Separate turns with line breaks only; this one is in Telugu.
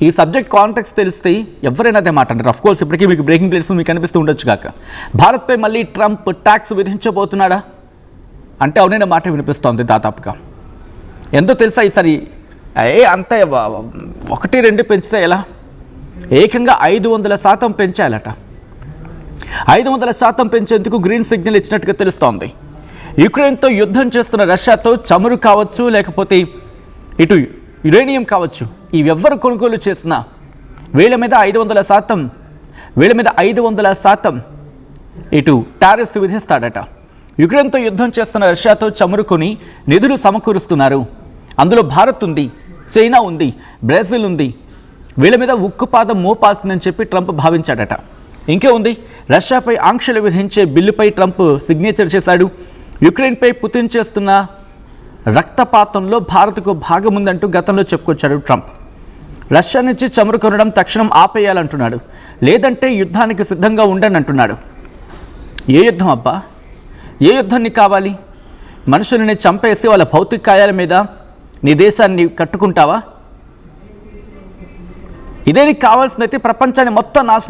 ఈ సబ్జెక్ట్ కాంటెక్స్ట్ తెలిస్తే ఎవరైనా అదే మాట అంటారు. కోర్స్ ఇప్పటికీ మీకు బ్రేకింగ్ ప్లేస్ మీకు కనిపిస్తూ ఉండొచ్చు కాక, భారత్పై మళ్ళీ ట్రంప్ ట్యాక్స్ విధించబోతున్నాడా అంటే అవునైన మాట వినిపిస్తోంది దాదాపుగా. ఎంతో తెలుసా ఈసారి అంత 1-2 పెంచితే ఎలా, ఏకంగా 500% పెంచాలట. 500% పెంచేందుకు గ్రీన్ సిగ్నల్ ఇచ్చినట్టుగా తెలుస్తోంది. యుక్రెయిన్తో యుద్ధం చేస్తున్న రష్యాతో చమురు కావచ్చు, లేకపోతే ఇటు యురేనియం కావచ్చు, ఇవెవ్వరు కొనుగోలు చేసినా వీళ్ళ మీద 500% ఇటు టారిఫ్స్ విధిస్తాడట. యుక్రెయిన్తో యుద్ధం చేస్తున్న రష్యాతో చమురు కొని నిధులు సమకూరుస్తున్నారు. అందులో భారత్ ఉంది, చైనా ఉంది, బ్రెజిల్ ఉంది. వీళ్ళ మీద ఉక్కుపాదం మోపాల్సిందని చెప్పి ట్రంప్ భావించాడట. ఇంకే ఉంది, రష్యాపై ఆంక్షలు విధించే బిల్లుపై ట్రంప్ సిగ్నేచర్ చేశాడు. యుక్రెయిన్పై పుతిన్ చేస్తున్న రక్తపాతంలో భారత్కు భాగం ఉందంటూ గతంలో చెప్పుకొచ్చాడు ట్రంప్. రష్యా నుంచి చమురు కొనడం తక్షణం ఆపేయాలంటున్నాడు, లేదంటే యుద్ధానికి సిద్ధంగా ఉండని అంటున్నాడు. ఏ యుద్ధం అబ్బా, ఏ యుద్ధం నీకు కావాలి? మనుషులని చంపేసి వాళ్ళ భౌతిక కాయాల మీద నీ దేశాన్ని కట్టుకుంటావా? ఇదే నీకు కావాల్సిందైతే ప్రపంచాన్ని మొత్తం నాశనం